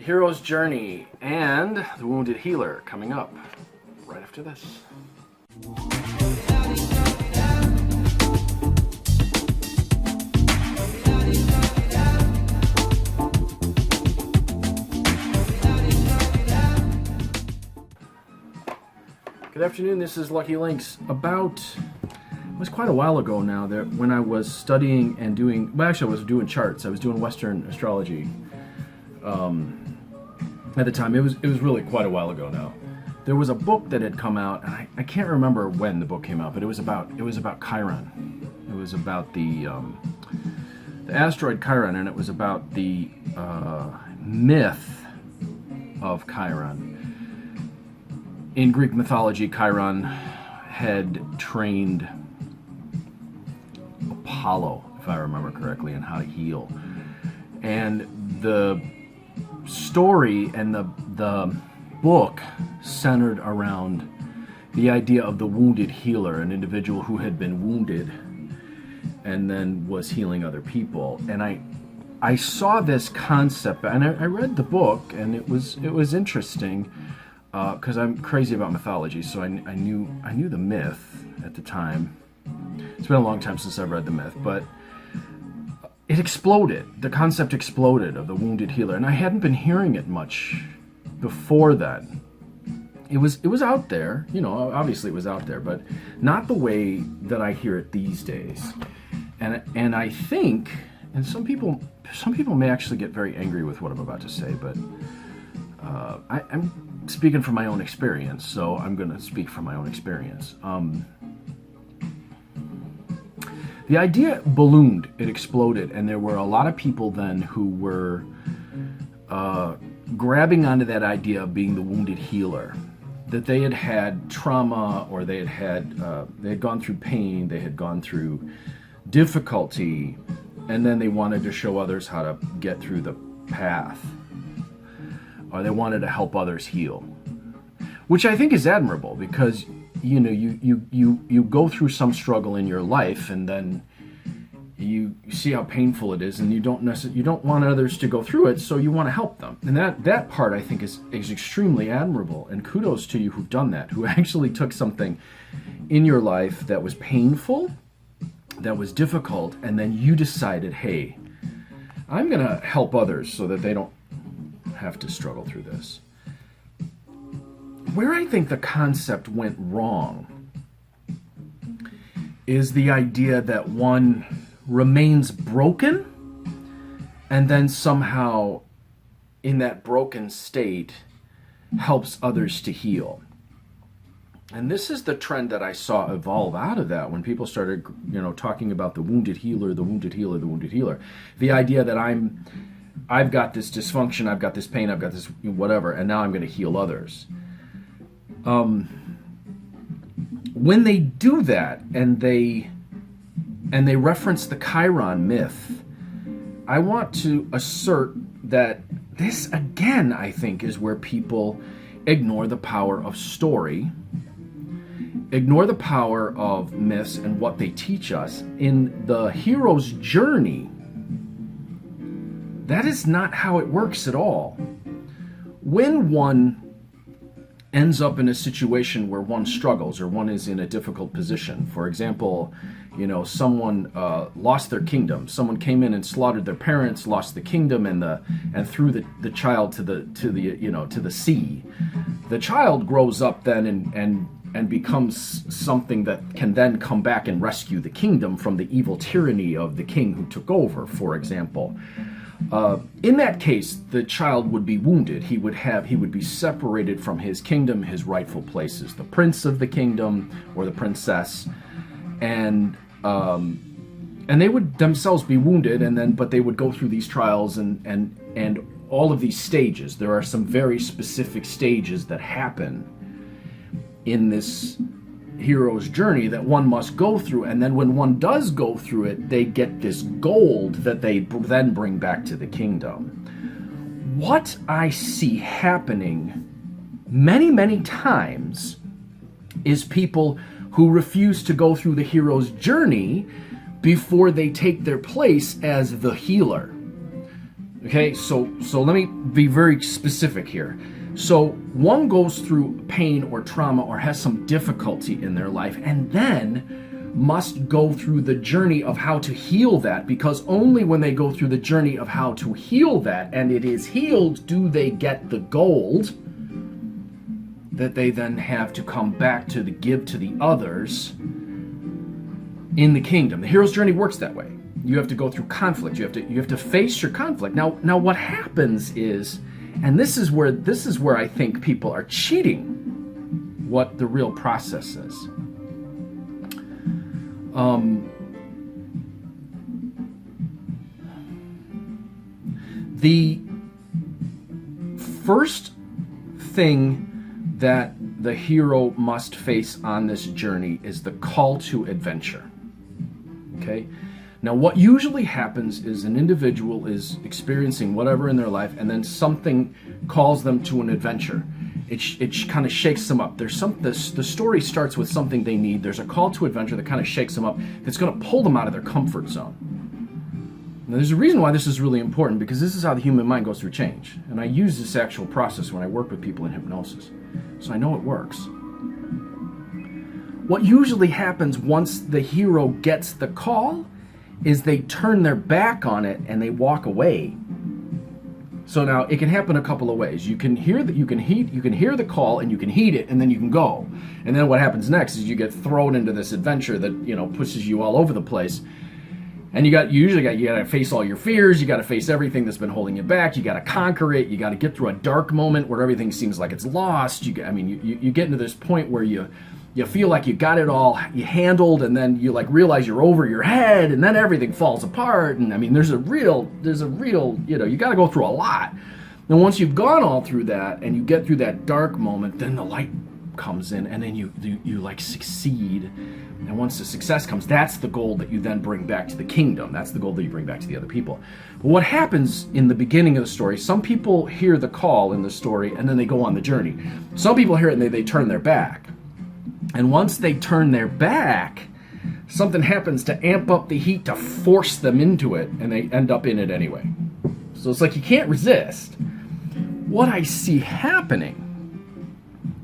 Hero's Journey and The Wounded Healer coming up right after this. Good afternoon, this is Lucky Lynx. It was quite a while ago now that when I was studying and doing, well actually I was doing charts, I was doing Western astrology at the time. It was really quite a while ago now. There was a book that had come out, and I can't remember when the book came out, but it was about Chiron. It was about the asteroid Chiron, and it was about the myth of Chiron. In Greek mythology, Chiron had trained Apollo, if I remember correctly, on how to heal. And the story and the book centered around the idea of the wounded healer, an individual who had been wounded and then was healing other people. And I saw this concept, and I read the book, and it was interesting. Because I'm crazy about mythology, so I knew the myth at the time. It's been a long time since I've read the myth, but it exploded. The concept exploded of the wounded healer, and I hadn't been hearing it much before that. It was out there, obviously it was out there, but not the way that I hear it these days. And I think, and some people may actually get very angry with what I'm about to say, but I'm speaking from my own experience, so I'm going to speak from my own experience. The idea ballooned, it exploded, and there were a lot of people then who were grabbing onto that idea of being the wounded healer, that they had had trauma, or they had gone through pain, they had gone through difficulty, and then they wanted to show others how to get through the path, or they wanted to help others heal, which I think is admirable, because you go through some struggle in your life, and then you see how painful it is, and you don't want others to go through it, so you want to help them. And that part I think is extremely admirable, and kudos to you who've done that, who actually took something in your life that was painful, that was difficult, and then you decided, hey, I'm gonna help others so that they don't have to struggle through this. Where I think the concept went wrong is the idea that one remains broken, and then somehow in that broken state helps others to heal. And this is the trend that I saw evolve out of that when people started talking about the wounded healer, the wounded healer, the wounded healer. The idea that I've got this dysfunction, I've got this pain, I've got this whatever, and now I'm going to heal others. When they do that, and they reference the Chiron myth, I want to assert that this, again, I think, is where people ignore the power of story, ignore the power of myths and what they teach us. In the hero's journey, that is not how it works at all. When one ends up in a situation where one struggles, or one is in a difficult position, for example, someone lost their kingdom, someone came in and slaughtered their parents, lost the kingdom, and threw the child to the sea. The child grows up then and becomes something that can then come back and rescue the kingdom from the evil tyranny of the king who took over, for example. In that case, the child would be wounded. He would be separated from his kingdom, his rightful places, the prince of the kingdom or the princess, and they would themselves be wounded, but they would go through these trials and all of these stages. There are some very specific stages that happen in this hero's journey that one must go through, and then when one does go through it, they get this gold that they then bring back to the kingdom. What I see happening many times is people who refuse to go through the hero's journey before they take their place as the healer. Okay, so let me be very specific here. So one goes through pain or trauma or has some difficulty in their life and then must go through the journey of how to heal that, because only when they go through the journey of how to heal that and it is healed do they get the gold that they then have to come back to give to the others in the kingdom. The hero's journey works that way. You have to go through conflict. You have to face your conflict. Now what happens is, and this is where I think people are cheating what the real process is. The first thing that the hero must face on this journey is the call to adventure. Okay? Now, what usually happens is an individual is experiencing whatever in their life, and then something calls them to an adventure. It kind of shakes them up. The story starts with something they need. There's a call to adventure that kind of shakes them up. That's going to pull them out of their comfort zone. Now, there's a reason why this is really important, because this is how the human mind goes through change. And I use this actual process when I work with people in hypnosis, so I know it works. What usually happens once the hero gets the call is they turn their back on it and they walk away. So now it can happen a couple of ways. You can hear the call and you can heed it, and then you can go. And then what happens next is you get thrown into this adventure that pushes you all over the place. And you got to face all your fears. You got to face everything that's been holding you back. You got to conquer it. You got to get through a dark moment where everything seems like it's lost. You get into this point where you feel like you got it all you handled, and then you realize you're over your head, and then everything falls apart. And there's a real you got to go through a lot. And once you've gone all through that and you get through that dark moment, then the light comes in, and then you succeed. And once the success comes, that's the gold that you then bring back to the kingdom. That's the gold that you bring back to the other people. But what happens in the beginning of the story, some people hear the call in the story and then they go on the journey. Some people hear it and they turn their back. And once they turn their back, something happens to amp up the heat to force them into it, and they end up in it anyway. So it's like you can't resist. What I see happening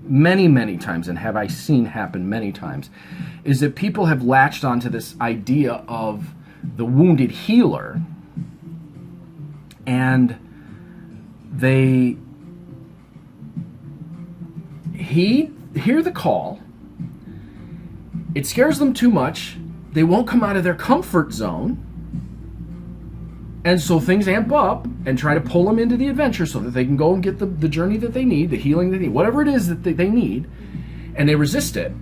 many, many times, and have I seen happen many times, is that people have latched onto this idea of the wounded healer, and they hear the call. It scares them too much. They won't come out of their comfort zone. And so things amp up and try to pull them into the adventure so that they can go and get the journey that they need, the healing that they need, whatever it is that they need. And they resist it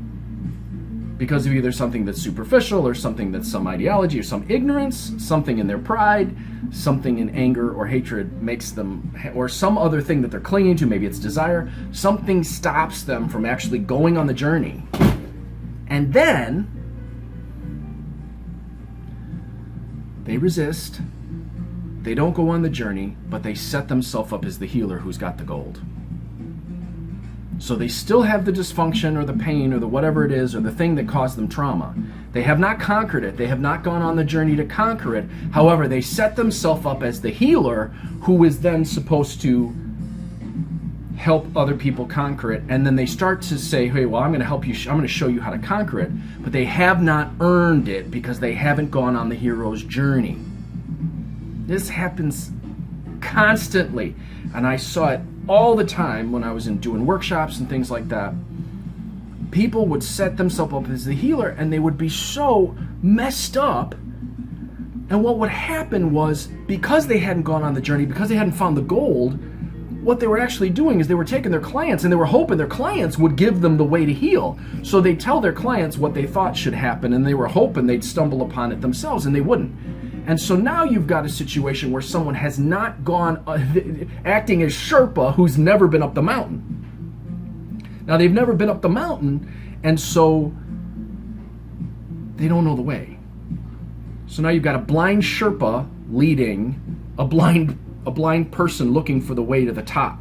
because of either something that's superficial, or something that's some ideology, or some ignorance, something in their pride, something in anger or hatred makes them, or some other thing that they're clinging to, maybe it's desire. Something stops them from actually going on the journey. And then they resist. They don't go on the journey, but they set themselves up as the healer who's got the gold. So they still have the dysfunction or the pain or the whatever it is or the thing that caused them trauma. They have not conquered it. They have not gone on the journey to conquer it. However, they set themselves up as the healer who is then supposed to help other people conquer it. And then they start to say, hey, well, I'm going to help you. I'm going to show you how to conquer it. But they have not earned it because they haven't gone on the hero's journey. This happens constantly, and I saw it all the time when I was doing workshops and things like that. People would set themselves up as the healer, and they would be so messed up. And what would happen was, because they hadn't gone on the journey, because they hadn't found the gold, what they were actually doing is they were taking their clients and they were hoping their clients would give them the way to heal. So they tell their clients what they thought should happen, and they were hoping they'd stumble upon it themselves, and they wouldn't. And so now you've got a situation where someone has not gone acting as Sherpa who's never been up the mountain. Now they've never been up the mountain, and so they don't know the way. So now you've got a blind Sherpa leading a blind person looking for the way to the top,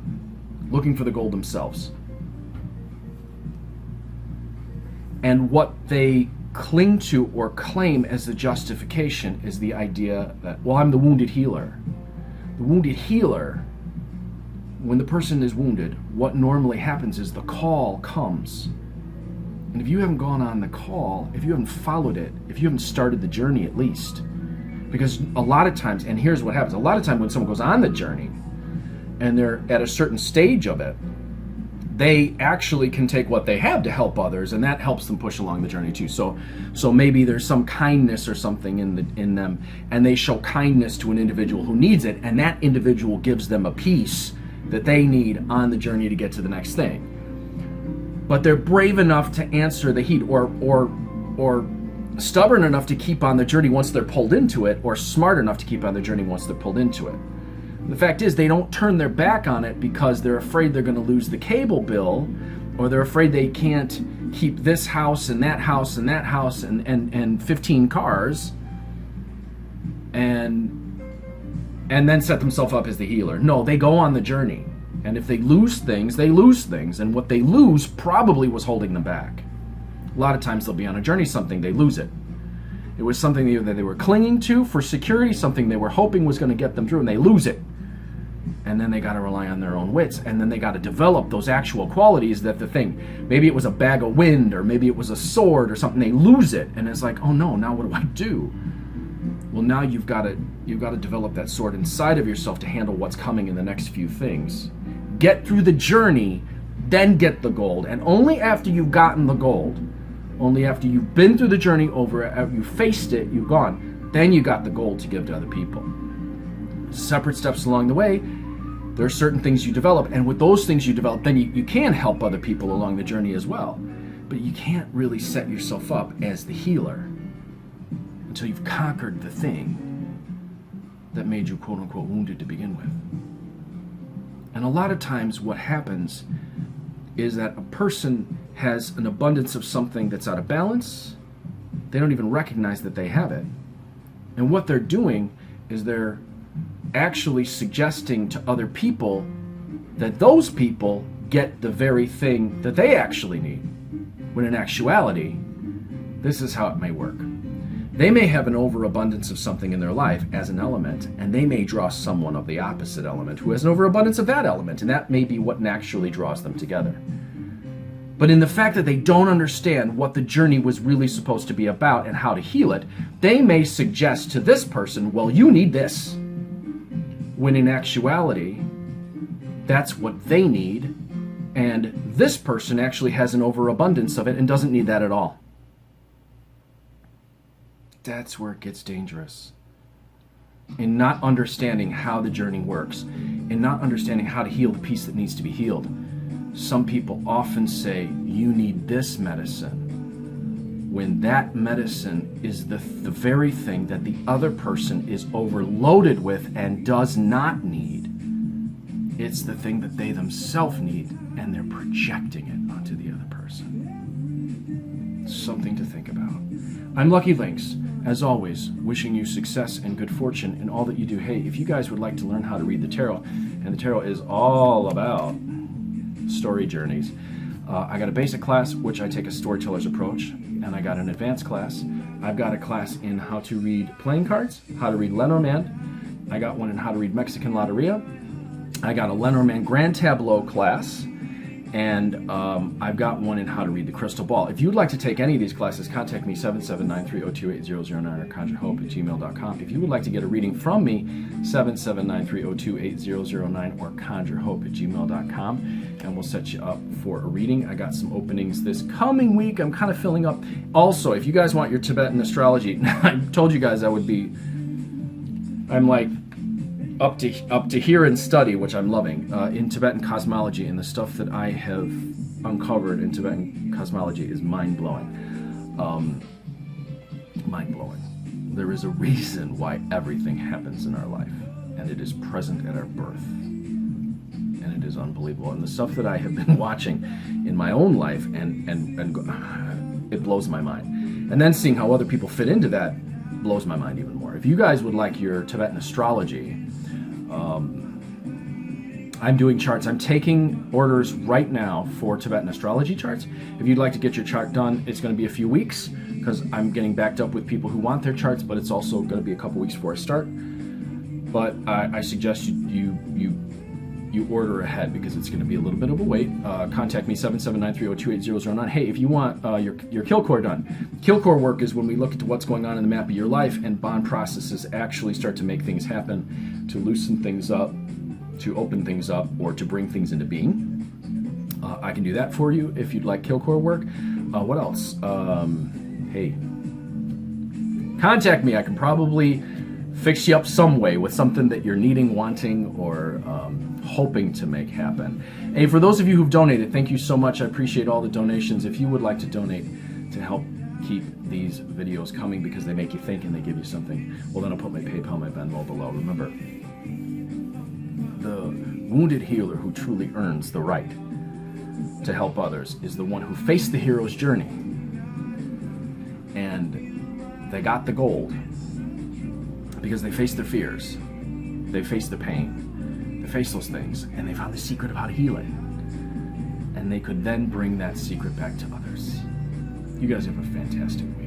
looking for the gold themselves. And what they cling to or claim as the justification is the idea that, well, I'm the wounded healer. The wounded healer, when the person is wounded, what normally happens is the call comes. And if you haven't gone on the call, if you haven't followed it, if you haven't started the journey at least, because a lot of times, and here's what happens, a lot of times when someone goes on the journey and they're at a certain stage of it, they actually can take what they have to help others, and that helps them push along the journey too. So maybe there's some kindness or something in them, and they show kindness to an individual who needs it, and that individual gives them a piece that they need on the journey to get to the next thing. But they're brave enough to answer the heat, or stubborn enough to keep on the journey once they're pulled into it, or smart enough to keep on the journey once they're pulled into it. The fact is, they don't turn their back on it because they're afraid they're going to lose the cable bill, or they're afraid they can't keep this house and that house and that house and 15 cars, and then set themselves up as the healer. No, they go on the journey. And if they lose things, they lose things. And what they lose probably was holding them back. A lot of times they'll be on a journey, something, they lose it. It was something that they were clinging to for security, something they were hoping was going to get them through, and they lose it. And then they got to rely on their own wits, and then they got to develop those actual qualities that the thing, maybe it was a bag of wind, or maybe it was a sword or something, they lose it, and it's like, oh no, now what do I do? Well, now you've got to develop that sword inside of yourself to handle what's coming in the next few things. Get through the journey, then get the gold, and only after you've gotten the gold, only after you've been through the journey over it, you faced it, you've gone, then you got the gold to give to other people. Separate steps along the way, there are certain things you develop, and with those things you develop, then you can help other people along the journey as well. But you can't really set yourself up as the healer until you've conquered the thing that made you quote-unquote wounded to begin with. And a lot of times what happens is that a person has an abundance of something that's out of balance. They don't even recognize that they have it. And what they're doing is they're actually suggesting to other people that those people get the very thing that they actually need, when in actuality, this is how it may work. They may have an overabundance of something in their life as an element, and they may draw someone of the opposite element who has an overabundance of that element, and that may be what naturally draws them together. But in the fact that they don't understand what the journey was really supposed to be about and how to heal it, they may suggest to this person, well, you need this. When in actuality, that's what they need, and this person actually has an overabundance of it and doesn't need that at all. That's where it gets dangerous. In not understanding how the journey works, in not understanding how to heal the piece that needs to be healed. Some people often say, you need this medicine, when that medicine is the very thing that the other person is overloaded with and does not need. It's the thing that they themselves need, and they're projecting it onto the other person. Something to think about. I'm Lucky Lynx, as always, wishing you success and good fortune in all that you do. Hey, if you guys would like to learn how to read the tarot, and the tarot is all about story journeys, I got a basic class, which I take a storyteller's approach, and I got an advanced class. I've got a class in how to read playing cards, how to read Lenormand. I got one in how to read Mexican Loteria. I got a Lenormand Grand Tableau class, and I've got one in how to read the crystal ball. If you'd like to take any of these classes, contact me 779-302-8009 or conjurehope@gmail.com. If you would like to get a reading from me, 779-302-8009 or conjurehope@gmail.com, and we'll set you up for a reading. I got some openings this coming week. I'm kind of filling up. Also, if you guys want your Tibetan astrology, I told you guys I'm like up to here in study, which I'm loving, in Tibetan cosmology, and the stuff that I have uncovered in Tibetan cosmology is mind-blowing. Mind-blowing. There is a reason why everything happens in our life, and it is present at our birth, and it is unbelievable. And the stuff that I have been watching in my own life, and it blows my mind. And then seeing how other people fit into that blows my mind even more. If you guys would like your Tibetan astrology, I'm doing charts. I'm taking orders right now for Tibetan astrology charts. If you'd like to get your chart done, it's going to be a few weeks because I'm getting backed up with people who want their charts, but it's also going to be a couple weeks before I start. but I suggest you order ahead because it's going to be a little bit of a wait. Contact me 77930280009. Hey, if you want your kill core done, kill core work is when we look at what's going on in the map of your life and bond processes actually start to make things happen, to loosen things up, to open things up, or to bring things into being. I can do that for you if you'd like kill core work. What else? Hey, contact me. I can probably fix you up some way with something that you're needing, wanting, or hoping to make happen. Hey, for those of you who've donated, thank you so much. I appreciate all the donations. If you would like to donate to help keep these videos coming because they make you think and they give you something, well, then I'll put my PayPal, my Venmo below. Remember, the wounded healer who truly earns the right to help others is the one who faced the hero's journey and they got the gold because they faced their fears, they faced the pain, they faced those things, and they found the secret of how to heal it, and they could then bring that secret back to others. You guys have a fantastic week.